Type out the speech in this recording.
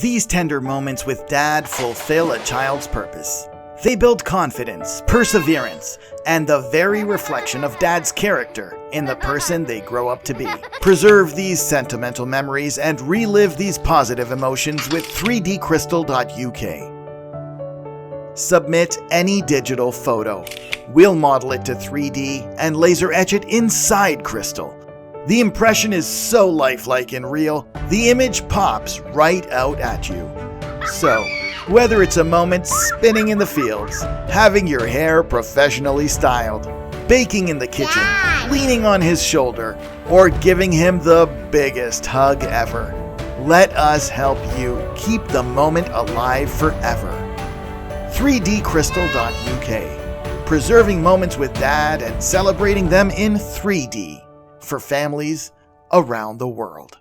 These tender moments with Dad fulfill a child's purpose. They build confidence, perseverance, and the very reflection of Dad's character in the person they grow up to be. Preserve these sentimental memories and relive these positive emotions with 3dcrystal.uk. Submit any digital photo. We'll model it to 3D and laser etch it inside crystal. The impression is so lifelike and real, the image pops right out at you. So, whether it's a moment spinning in the fields, having your hair professionally styled, baking in the kitchen, leaning on his shoulder, or giving him the biggest hug ever, let us help you keep the moment alive forever. 3dcrystal.uk, preserving moments with Dad and celebrating them in 3D for families around the world.